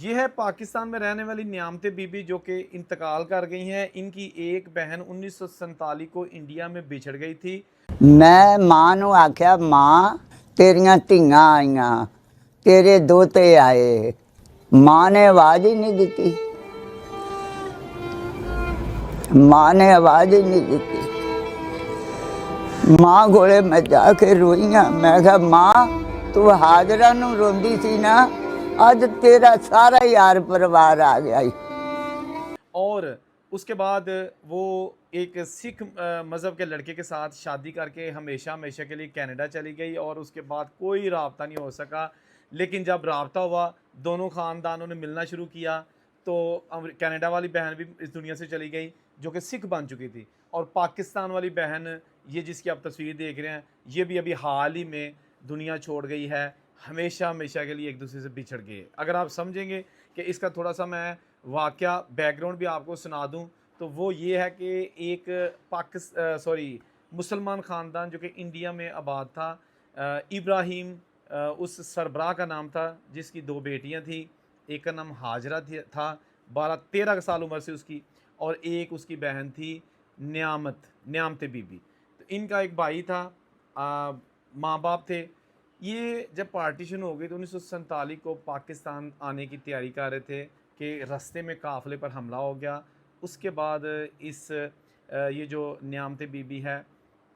ये है पाकिस्तान में रहने वाली न्यामते बीबी जो कि इंतकाल कर गई हैं। इनकी एक बहन 1947 को इंडिया में बिछड़ गई थी। मैं मां नूं आख्या, मां तेरियां धियां आईयां, तेरे दोते आए। मां ने आवाज ही नहीं दी। मां ने आवाज ही नहीं दी। मां कोले मैं जाके रोई हाँ। मैं कहा, मां तू हाजरा नूं रोंदी सी ना, अज तेरा सारा यार परिवार आ गया। और उसके बाद वो एक सिख मज़हब के लड़के के साथ शादी करके हमेशा हमेशा के लिए कनाडा चली गई और उसके बाद कोई राब्ता नहीं हो सका। लेकिन जब राब्ता हुआ, दोनों ख़ानदानों ने मिलना शुरू किया, तो कनाडा वाली बहन भी इस दुनिया से चली गई जो कि सिख बन चुकी थी। और पाकिस्तान वाली बहन, ये जिसकी आप तस्वीर देख रहे हैं, ये भी अभी हाल ही में दुनिया छोड़ गई है। हमेशा हमेशा के लिए एक दूसरे से बिछड़ गए। अगर आप समझेंगे कि इसका थोड़ा सा मैं वाक़या बैकग्राउंड भी आपको सुना दूं, तो वो ये है कि एक मुसलमान ख़ानदान जो कि इंडिया में आबाद था, इब्राहिम उस सरबराह का नाम था, जिसकी दो बेटियां थी। एक का नाम हाजरा था, 12-13 साल उम्र से उसकी, और एक उसकी बहन थी न्यामत बीबी। तो इनका एक भाई था, माँ बाप थे। ये जब पार्टीशन हो गई तो 1947 को पाकिस्तान आने की तैयारी कर रहे थे कि रास्ते में काफ़िले पर हमला हो गया। उसके बाद ये जो न्यामत बीबी है,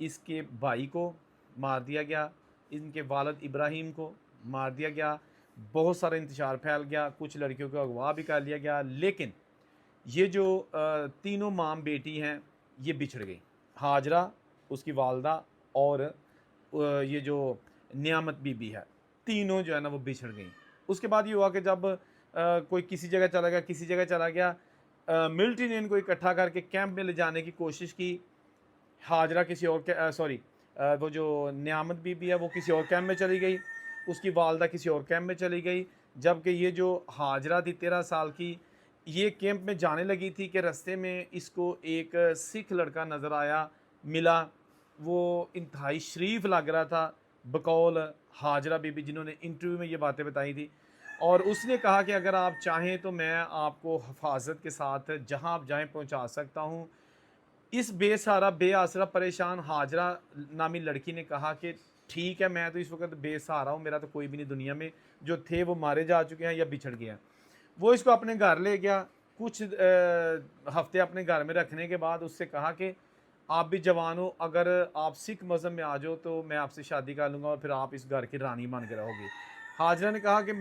इसके भाई को मार दिया गया, इनके वालिद इब्राहिम को मार दिया गया। बहुत सारा इंतशार फैल गया, कुछ लड़कियों को अगवा भी कर लिया गया। लेकिन ये जो तीनों माम बेटी हैं, ये बिछड़ गई। हाजरा, उसकी वालदा, और ये जो नियामत बीबी है, तीनों जो है ना वो बिछड़ गई। उसके बाद ये हुआ कि जब कोई किसी जगह चला गया, किसी जगह चला गया, मिलिट्री ने इनको इकट्ठा करके कैंप में ले जाने की कोशिश की। हाजरा किसी और वो जो नियामत बीबी है वो किसी और कैंप में चली गई, उसकी वालदा किसी और कैंप में चली गई। जबकि ये जो हाजरा थी 13 साल की, ये कैंप में जाने लगी थी कि रास्ते में इसको एक सिख लड़का नज़र आया, मिला। वो इंतहाई शरीफ लग रहा था बकौल हाजरा बीबी, जिन्होंने इंटरव्यू में ये बातें बताई थी। और उसने कहा कि अगर आप चाहें तो मैं आपको हिफाजत के साथ जहां आप जाएं पहुंचा सकता हूं। इस बेसहारा बेआसरा परेशान हाजरा नामी लड़की ने कहा कि ठीक है, मैं तो इस वक्त बेसहारा हूँ, मेरा तो कोई भी नहीं दुनिया में, जो थे वो मारे जा चुके हैं या बिछड़ गए हैं। वो इसको अपने घर ले गया। कुछ हफ्ते अपने घर में रखने के बाद उससे कहा कि आप भी जवान हो, अगर आप सिख मज़हब में आ जाओ तो मैं आपसे शादी कर लूँगा और फिर आप इस घर की रानी बन के रहोगी। हाजरा ने कहा कि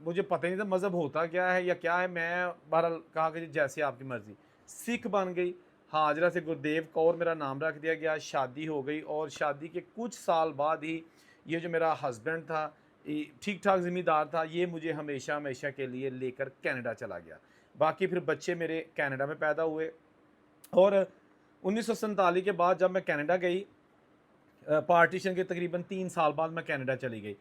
मुझे पता नहीं था मज़हब होता क्या है या क्या है। मैं बहरहाल कहा कि जैसे आपकी मर्ज़ी। सिख बन गई। हाजरा से गुरदेव कौर मेरा नाम रख दिया गया। शादी हो गई और शादी के कुछ साल बाद ही ये जो मेरा हस्बैंड था, ठीक ठाक ज़िम्मेदार था, ये मुझे हमेशा हमेशा के लिए लेकर कनाडा चला गया। बाकी फिर बच्चे मेरे कनाडा में पैदा हुए। और 1947 के बाद जब मैं कनाडा गई, पार्टीशन के तकरीबन 3 साल बाद मैं कनाडा चली गई।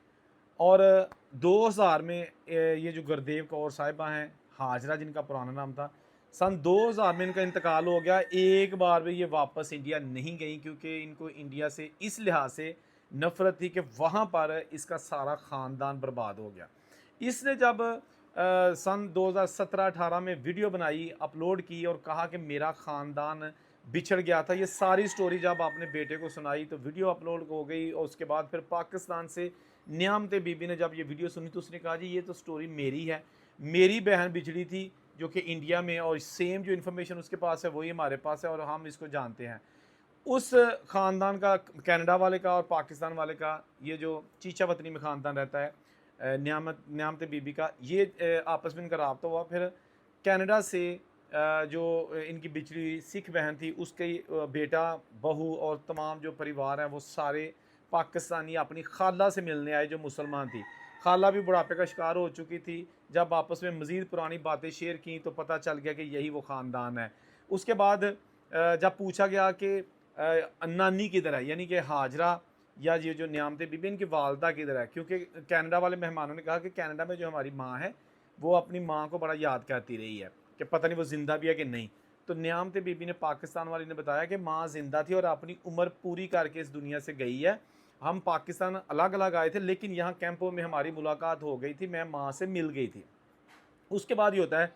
और 2000 में ये जो गुरदेव कौर साहिबा हैं, हाजरा जिनका पुराना नाम था, सन 2000 में इनका इंतकाल हो गया। एक बार भी ये वापस इंडिया नहीं गई, क्योंकि इनको इंडिया से इस लिहाज से नफ़रत थी कि वहाँ पर इसका सारा ख़ानदान बर्बाद हो गया। इसने जब सन 2017-18 में वीडियो बनाई, अपलोड की और कहा कि मेरा ख़ानदान बिछड़ गया था, ये सारी स्टोरी जब आपने बेटे को सुनाई तो वीडियो अपलोड हो गई। और उसके बाद फिर पाकिस्तान से न्यामत बीबी ने जब ये वीडियो सुनी तो उसने कहा, जी ये तो स्टोरी मेरी है, मेरी बहन बिछड़ी थी जो कि इंडिया में, और सेम जो इन्फॉर्मेशन उसके पास है वही हमारे पास है और हम इसको जानते हैं। उस ख़ानदान का, कनाडा वाले का और पाकिस्तान वाले का, ये जो चीचा वतनी में ख़ानदान रहता है, न्यामत बीबी का, ये आपस में इनका रब्ता हुआ। फिर कनाडा से जो इनकी बिछड़ी हुई सिख बहन थी, उसके बेटा, बहू और तमाम जो परिवार हैं वो सारे पाकिस्तानी अपनी खाला से मिलने आए जो मुसलमान थी। खाला भी बुढ़ापे का शिकार हो चुकी थी। जब आपस में मज़ीद पुरानी बातें शेयर की तो पता चल गया कि यही वो ख़ानदान है। उसके बाद जब पूछा गया कि नानी किधर है, यानी कि हाजरा या ये जो न्यामत बीबी, इनकी वालदा किधर है, क्योंकि कनाडा वाले मेहमानों ने कहा कि कनाडा में जो हमारी माँ है वो अपनी माँ को बड़ा याद करती रही है कि पता नहीं वो ज़िंदा भी है कि नहीं। तो न्यामत बीबी ने, पाकिस्तान वाली ने बताया कि माँ ज़िंदा थी और अपनी उम्र पूरी करके इस दुनिया से गई है। हम पाकिस्तान अलग अलग आए थे, लेकिन यहाँ कैंपों में हमारी मुलाकात हो गई थी, मैं माँ से मिल गई थी। उसके बाद ये होता है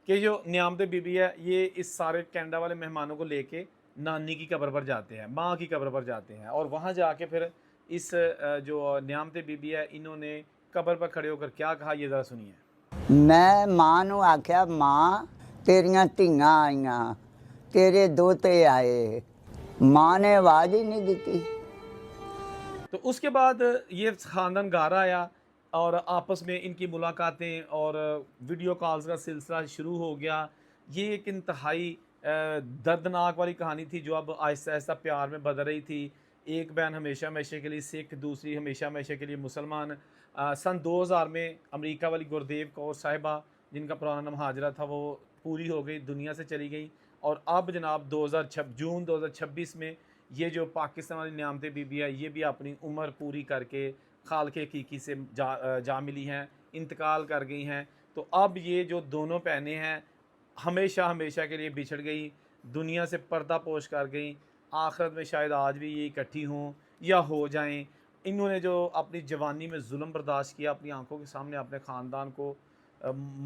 कि जो नियामत बीबी है ये इस सारे कनाडा वाले मेहमानों को लेके नानी की कब्र पर जाते हैं, माँ की कब्र पर जाते हैं, और वहाँ जाके फिर इस जो नियामत बीबी है इन्होंने कब्र पर खड़े होकर क्या कहा, ये ज़रा सुनिए। मैं माँ ਨੂੰ ਆਖਿਆ ਮਾਂ ਤੇਰੀਆਂ ਧੀਆਂ ਆਈਆਂ ਤੇਰੇ ਦੋਤੇ ਆਏ ਮਾँ ने आवाज़ ही नहीं दी। तो उसके बाद ये ख़ानदान गारा आया और आपस में इनकी मुलाकातें और वीडियो कॉल्स का सिलसिला शुरू हो गया। ये एक इंतहाई दर्दनाक वाली कहानी थी जो अब आहिस्ता आहिस्ता प्यार में बदल रही थी। एक बहन हमेशा हमेशा के लिए सिख, दूसरी हमेशा हमेशा के लिए मुसलमान। सन 2000 में अमेरिका वाली गुरदेव कौर साहिबा, जिनका पुराना नाम हाजरा था, वो पूरी हो गई, दुनिया से चली गई। और अब जनाब जून 2026 में ये जो पाकिस्तान वाली नियामत बीबी है ये भी अपनी उम्र पूरी करके खाल के हकीकी से जा मिली हैं, इंतकाल कर गई हैं। तो अब ये जो दोनों बहनें हैं हमेशा हमेशा के लिए बिछड़ गई, दुनिया से पर्दा पोश कर गई। आखिरत में शायद आज भी ये इकट्ठी हों या हो जाएं। इन्होंने जो अपनी जवानी में जुल्म बर्दाश्त किया, अपनी आंखों के सामने अपने ख़ानदान को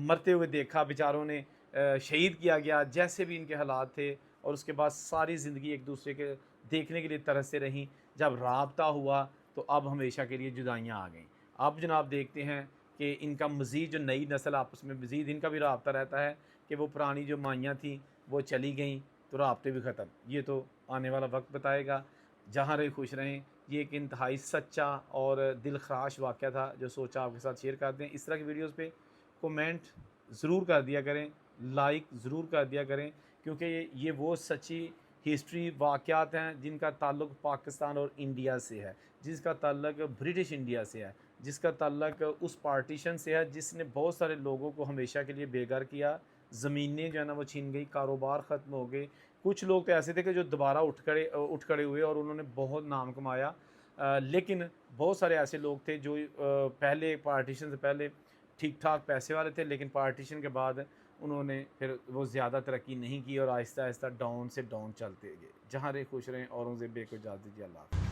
मरते हुए देखा, बेचारों ने शहीद किया गया जैसे भी इनके हालात थे, और उसके बाद सारी ज़िंदगी एक दूसरे के देखने के लिए तरसते रहीं। जब राबता हुआ तो अब हमेशा के लिए जुदाइयाँ आ गईं। अब जनाब देखते हैं कि इनका मज़ीद जो नई नस्ल आपस में मज़ीद इनका भी राबता रहता है कि वो पुरानी जो माइयाँ थीं वो चली गईं तो राबते भी ख़त्म। ये तो आने वाला वक्त बताएगा। जहाँ रहे खुश रहें। ये एक इंतहाई सच्चा और दिल खराश वाक़या था जो सोचा आपके साथ शेयर कर दें। इस तरह की वीडियोज़ पे कमेंट ज़रूर कर दिया करें, लाइक ज़रूर कर दिया करें, क्योंकि ये वो सच्ची हिस्ट्री वाक़यात हैं जिनका ताल्लुक़ पाकिस्तान और इंडिया से है, जिसका ताल्लुक़ ब्रिटिश इंडिया से है, जिसका ताल्लुक़ उस पार्टीशन से है जिसने बहुत सारे लोगों को हमेशा के लिए बेघर किया। ज़मीनें जो है ना वो छीन गई, कारोबार ख़त्म हो गए। कुछ लोग तो ऐसे थे कि जो दोबारा उठ खड़े हुए और उन्होंने बहुत नाम कमाया। लेकिन बहुत सारे ऐसे लोग थे जो पहले पार्टीशन से पहले ठीक ठाक पैसे वाले थे, लेकिन पार्टीशन के बाद उन्होंने फिर वो ज़्यादा तरक्की नहीं की और आहिस्ता आहिस्ता डाउन से डाउन चलते गए। जहाँ रहे खुश रहें। औरंगज़ेब को इजाज़त दीजिए। अल्लाह हाफ़िज़।